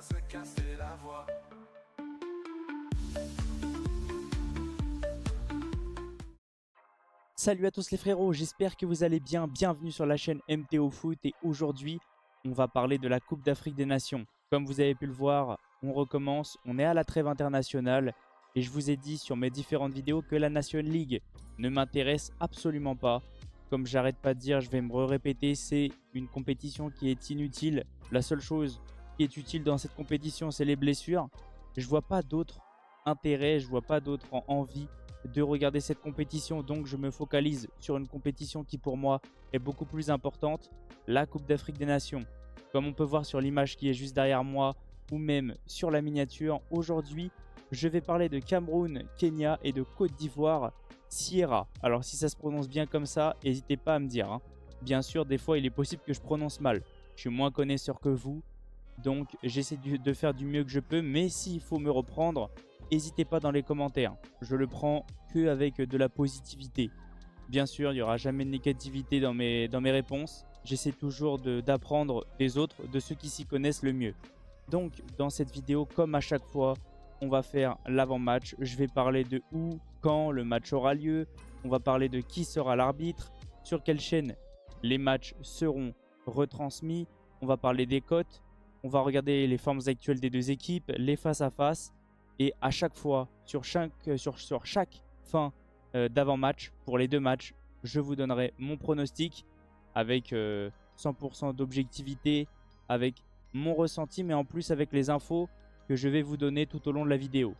se casser la voix. Salut à tous les frérots, j'espère que vous allez bien. Bienvenue sur la chaîne MTO Foot et aujourd'hui, on va parler de la Coupe d'Afrique des Nations. Comme vous avez pu le voir, on recommence, on est à la trêve internationale et je vous ai dit sur mes différentes vidéos que la Nation League ne m'intéresse absolument pas. Comme j'arrête pas de dire, je vais me répéter, c'est une compétition qui est inutile. La seule chose qui est utile dans cette compétition, c'est les blessures. Je vois pas d'autre intérêt, je vois pas d'autre envie de regarder cette compétition, donc je me focalise sur une compétition qui pour moi est beaucoup plus importante, la Coupe d'Afrique des Nations. Comme on peut voir sur l'image qui est juste derrière moi ou même sur la miniature, aujourd'hui je vais parler de Cameroun, Kenya et de Côte d'Ivoire, Sierra. Alors si ça se prononce bien comme ça, n'hésitez pas à me dire, hein. Bien sûr, des fois il est possible que je prononce mal, je suis moins connaisseur que vous, donc j'essaie de faire du mieux que je peux, mais s'il faut me reprendre, n'hésitez pas dans les commentaires. Je le prends que avec de la positivité. Bien sûr, il n'y aura jamais de négativité dans mes réponses. J'essaie toujours d'apprendre des autres, de ceux qui s'y connaissent le mieux. Donc, dans cette vidéo, comme à chaque fois, on va faire l'avant-match. Je vais parler de où, quand le match aura lieu. On va parler de qui sera l'arbitre, sur quelle chaîne les matchs seront retransmis. On va parler des cotes. On va regarder les formes actuelles des deux équipes, les face-à-face. Et à chaque fois, sur chaque fin d'avant-match, pour les deux matchs, je vous donnerai mon pronostic avec 100% d'objectivité, avec mon ressenti, mais en plus avec les infos que je vais vous donner tout au long de la vidéo.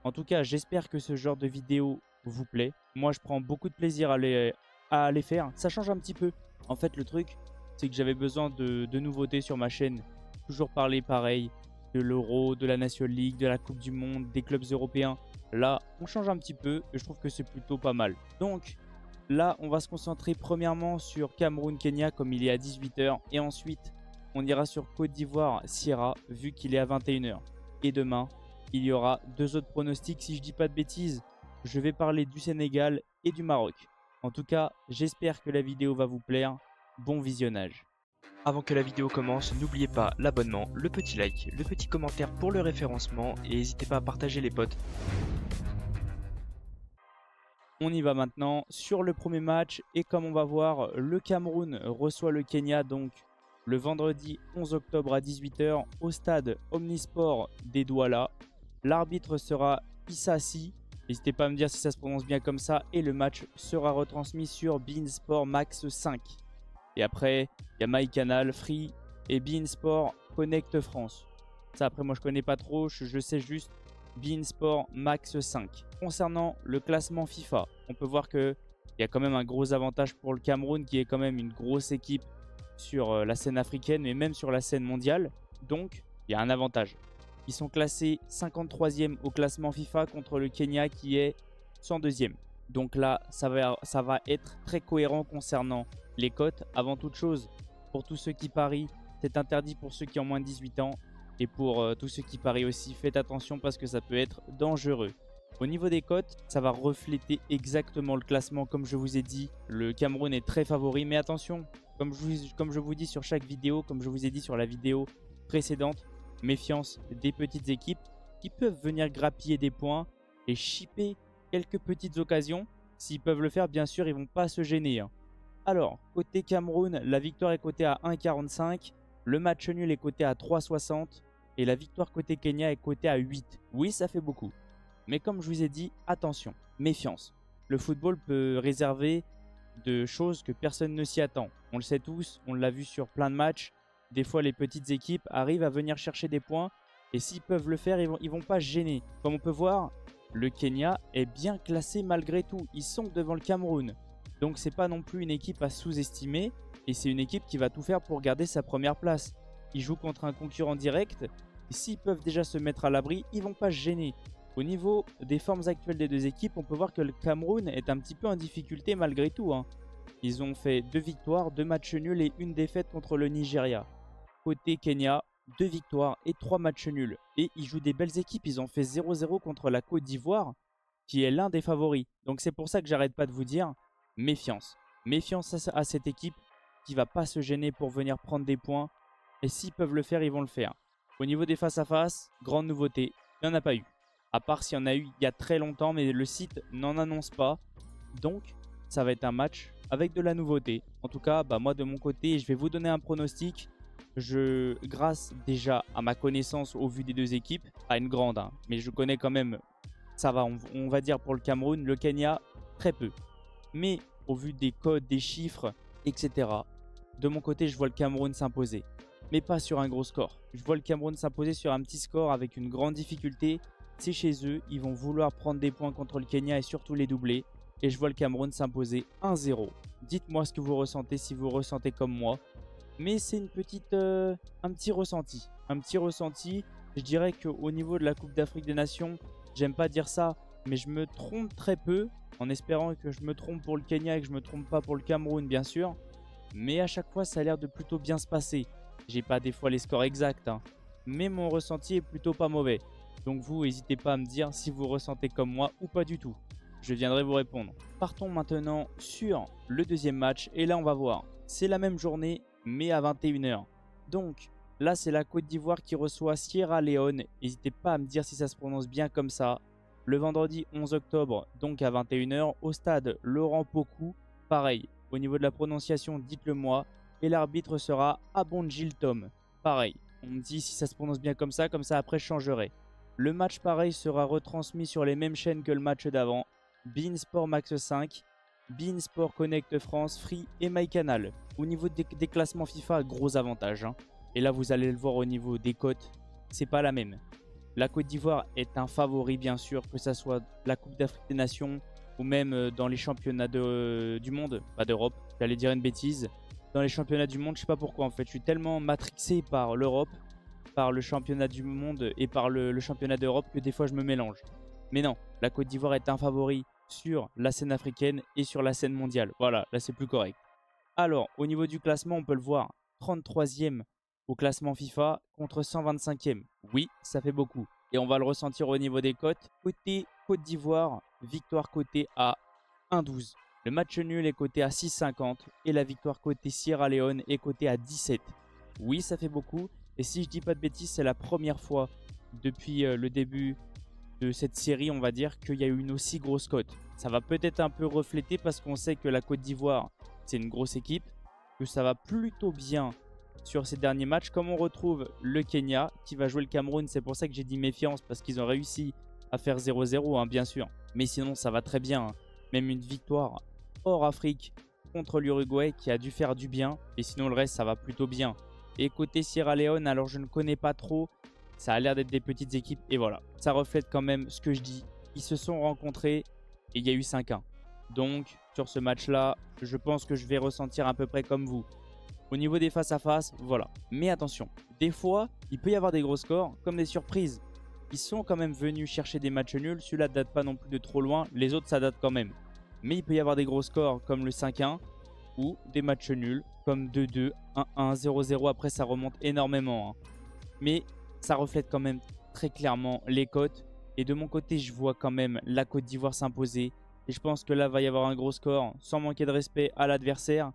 En tout cas, j'espère que ce genre de vidéo vous plaît. Moi, je prends beaucoup de plaisir à les faire. Ça change un petit peu. En fait, le truc, c'est que j'avais besoin de nouveautés sur ma chaîne. Toujours parler pareil de l'Euro, de la Nation League, de la Coupe du Monde, des clubs européens. Là, on change un petit peu et je trouve que c'est plutôt pas mal. Donc là, on va se concentrer premièrement sur Cameroun-Kenya comme il est à 18 h. Et ensuite, on ira sur Côte d'Ivoire-Sierra vu qu'il est à 21 h. Et demain, il y aura deux autres pronostics. Si je dis pas de bêtises, je vais parler du Sénégal et du Maroc. En tout cas, j'espère que la vidéo va vous plaire. Bon visionnage. Avant que la vidéo commence, n'oubliez pas l'abonnement, le petit like, le petit commentaire pour le référencement et n'hésitez pas à partager les potes. On y va maintenant sur le premier match et comme on va voir, le Cameroun reçoit le Kenya donc le vendredi 11 octobre à 18 h au stade Omnisport des Douala. L'arbitre sera Issassi, n'hésitez pas à me dire si ça se prononce bien comme ça, et le match sera retransmis sur beIN Sport Max 5. Et après, il y a MyCanal, Free et beIN Sport Connect France. Ça après moi je connais pas trop, je sais juste beIN Sport Max 5. Concernant le classement FIFA, on peut voir qu'il y a quand même un gros avantage pour le Cameroun qui est quand même une grosse équipe sur la scène africaine mais même sur la scène mondiale. Donc il y a un avantage. Ils sont classés 53e au classement FIFA contre le Kenya qui est 102e. Donc là, ça va être très cohérent concernant les cotes. Avant toute chose, pour tous ceux qui parient, c'est interdit pour ceux qui ont moins de 18 ans. Et pour tous ceux qui parient aussi, faites attention parce que ça peut être dangereux. Au niveau des cotes, ça va refléter exactement le classement. Comme je vous ai dit, le Cameroun est très favori. Mais attention, comme je vous dis sur chaque vidéo, comme je vous ai dit sur la vidéo précédente, méfiance des petites équipes qui peuvent venir grappiller des points et chipper quelques petites occasions. S'ils peuvent le faire, bien sûr, ils ne vont pas se gêner, hein. Alors, côté Cameroun, la victoire est cotée à 1,45. Le match nul est coté à 3,60. Et la victoire côté Kenya est cotée à 8. Oui, ça fait beaucoup. Mais comme je vous ai dit, attention, méfiance. Le football peut réserver de choses que personne ne s'y attend. On le sait tous, on l'a vu sur plein de matchs. Des fois, les petites équipes arrivent à venir chercher des points. Et s'ils peuvent le faire, ils vont pas se gêner. Comme on peut voir, le Kenya est bien classé malgré tout. Ils sont devant le Cameroun. Donc c'est pas non plus une équipe à sous-estimer. Et c'est une équipe qui va tout faire pour garder sa première place. Ils jouent contre un concurrent direct. Et s'ils peuvent déjà se mettre à l'abri, ils vont pas se gêner. Au niveau des formes actuelles des deux équipes, on peut voir que le Cameroun est un petit peu en difficulté malgré tout, hein. Ils ont fait 2 victoires, 2 matchs nuls et 1 défaite contre le Nigeria. Côté Kenya, 2 victoires et 3 matchs nuls. Et ils jouent des belles équipes. Ils ont fait 0-0 contre la Côte d'Ivoire, qui est l'un des favoris. Donc c'est pour ça que j'arrête pas de vous dire, méfiance. Méfiance à cette équipe qui va pas se gêner pour venir prendre des points. Et s'ils peuvent le faire, ils vont le faire. Au niveau des face-à-face, grande nouveauté, il n'y en a pas eu. À part s'il y en a eu il y a très longtemps, mais le site n'en annonce pas. Donc, ça va être un match avec de la nouveauté. En tout cas, moi de mon côté, je vais vous donner un pronostic. Grâce déjà à ma connaissance au vu des deux équipes, pas une grande, hein, mais je connais quand même, ça va, on va dire pour le Cameroun, le Kenya, très peu. Mais au vu des codes, des chiffres, etc., de mon côté, je vois le Cameroun s'imposer. Mais pas sur un gros score. Je vois le Cameroun s'imposer sur un petit score avec une grande difficulté. C'est chez eux, ils vont vouloir prendre des points contre le Kenya et surtout les doubler. Et je vois le Cameroun s'imposer 1-0. Dites-moi ce que vous ressentez si vous ressentez comme moi. Mais c'est une petite, un petit ressenti. Un petit ressenti. Je dirais qu'au niveau de la Coupe d'Afrique des Nations, j'aime pas dire ça, mais je me trompe très peu. En espérant que je me trompe pour le Kenya et que je me trompe pas pour le Cameroun, bien sûr. Mais à chaque fois, ça a l'air de plutôt bien se passer. J'ai pas des fois les scores exacts, hein, mais mon ressenti est plutôt pas mauvais. Donc vous, n'hésitez pas à me dire si vous ressentez comme moi ou pas du tout. Je viendrai vous répondre. Partons maintenant sur le deuxième match. Et là, on va voir. C'est la même journée, mais à 21 h. Donc, là, c'est la Côte d'Ivoire qui reçoit Sierra Leone. N'hésitez pas à me dire si ça se prononce bien comme ça. Le vendredi 11 octobre, donc à 21 h, au stade Laurent Pokou. Pareil, au niveau de la prononciation, dites-le moi. Et l'arbitre sera Abongil Tom. Pareil, on me dit si ça se prononce bien comme ça après je changerai. Le match pareil sera retransmis sur les mêmes chaînes que le match d'avant. beIN Sport Max 5, beIN Sport Connect France, Free et MyCanal. Au niveau des classements FIFA, gros avantage, hein. Et là vous allez le voir au niveau des cotes, c'est pas la même. La Côte d'Ivoire est un favori bien sûr, que ça soit la Coupe d'Afrique des Nations ou même dans les championnats du monde, pas d'Europe, j'allais dire une bêtise. Dans les championnats du monde, je sais pas pourquoi en fait, je suis tellement matrixé par l'Europe, par le championnat du monde et par le championnat d'Europe que des fois je me mélange. Mais non, la Côte d'Ivoire est un favori sur la scène africaine et sur la scène mondiale. Voilà, là c'est plus correct. Alors, au niveau du classement, on peut le voir, 33e au classement FIFA contre 125e. Oui, ça fait beaucoup. Et on va le ressentir au niveau des cotes. Côté Côte d'Ivoire, victoire cotée à 1,12. Le match nul est coté à 6,50 et la victoire côté Sierra Leone est cotée à 17. Oui, ça fait beaucoup. Et si je dis pas de bêtises, c'est la première fois depuis le début de cette série, on va dire, qu'il y a eu une aussi grosse cote. Ça va peut-être un peu refléter parce qu'on sait que la Côte d'Ivoire, c'est une grosse équipe, que ça va plutôt bien sur ces derniers matchs. Comme on retrouve le Kenya qui va jouer le Cameroun, c'est pour ça que j'ai dit méfiance parce qu'ils ont réussi à faire 0-0, hein, bien sûr. Mais sinon, ça va très bien, hein. Même une victoire hors Afrique contre l'Uruguay qui a dû faire du bien. Et sinon, le reste, ça va plutôt bien. Et côté Sierra Leone, alors je ne connais pas trop. Ça a l'air d'être des petites équipes. Et voilà, ça reflète quand même ce que je dis. Ils se sont rencontrés et il y a eu 5-1. Donc, sur ce match-là, je pense que je vais ressentir à peu près comme vous. Au niveau des face-à-face, voilà. Mais attention, des fois, il peut y avoir des gros scores comme des surprises. Ils sont quand même venus chercher des matchs nuls. Celui-là ne date pas non plus de trop loin. Les autres, ça date quand même. Mais il peut y avoir des gros scores comme le 5-1 ou des matchs nuls comme 2-2, 1-1, 0-0. Après, ça remonte énormément, hein. Mais ça reflète quand même très clairement les cotes. Et de mon côté, je vois quand même la Côte d'Ivoire s'imposer. Et je pense que là, va y avoir un gros score sans manquer de respect à l'adversaire.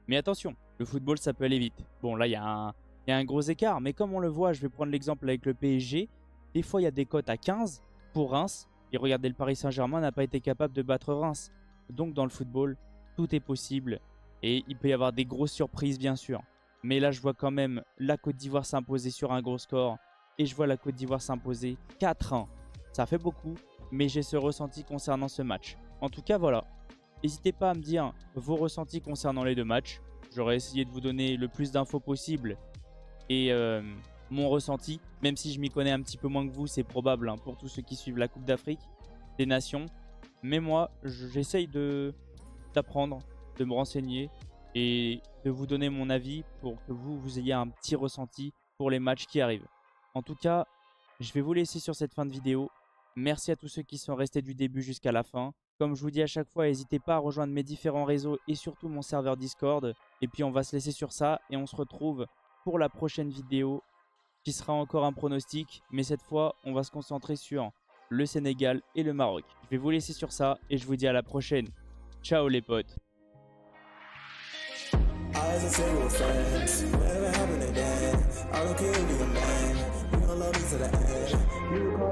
Mais attention, le football, ça peut aller vite. Bon, là, il y a un gros écart. Mais comme on le voit, je vais prendre l'exemple avec le PSG. Des fois, il y a des cotes à 15 pour Reims. Et regardez, le Paris Saint-Germain n'a pas été capable de battre Reims. Donc, dans le football, tout est possible. Et il peut y avoir des grosses surprises, bien sûr. Mais là, je vois quand même la Côte d'Ivoire s'imposer sur un gros score. Et je vois la Côte d'Ivoire s'imposer 4-1. Ça fait beaucoup, mais j'ai ce ressenti concernant ce match. En tout cas, voilà. N'hésitez pas à me dire vos ressentis concernant les deux matchs. J'aurais essayé de vous donner le plus d'infos possible. Et mon ressenti, même si je m'y connais un petit peu moins que vous, c'est probable, hein, pour tous ceux qui suivent la Coupe d'Afrique des Nations. Mais moi, j'essaye d'apprendre, de me renseigner et de vous donner mon avis pour que vous ayez un petit ressenti pour les matchs qui arrivent. En tout cas, je vais vous laisser sur cette fin de vidéo. Merci à tous ceux qui sont restés du début jusqu'à la fin. Comme je vous dis à chaque fois, n'hésitez pas à rejoindre mes différents réseaux et surtout mon serveur Discord. Et puis on va se laisser sur ça et on se retrouve pour la prochaine vidéo qui sera encore un pronostic. Mais cette fois, on va se concentrer sur le Sénégal et le Maroc. Je vais vous laisser sur ça et je vous dis à la prochaine. Ciao les potes. I to the edge. You recall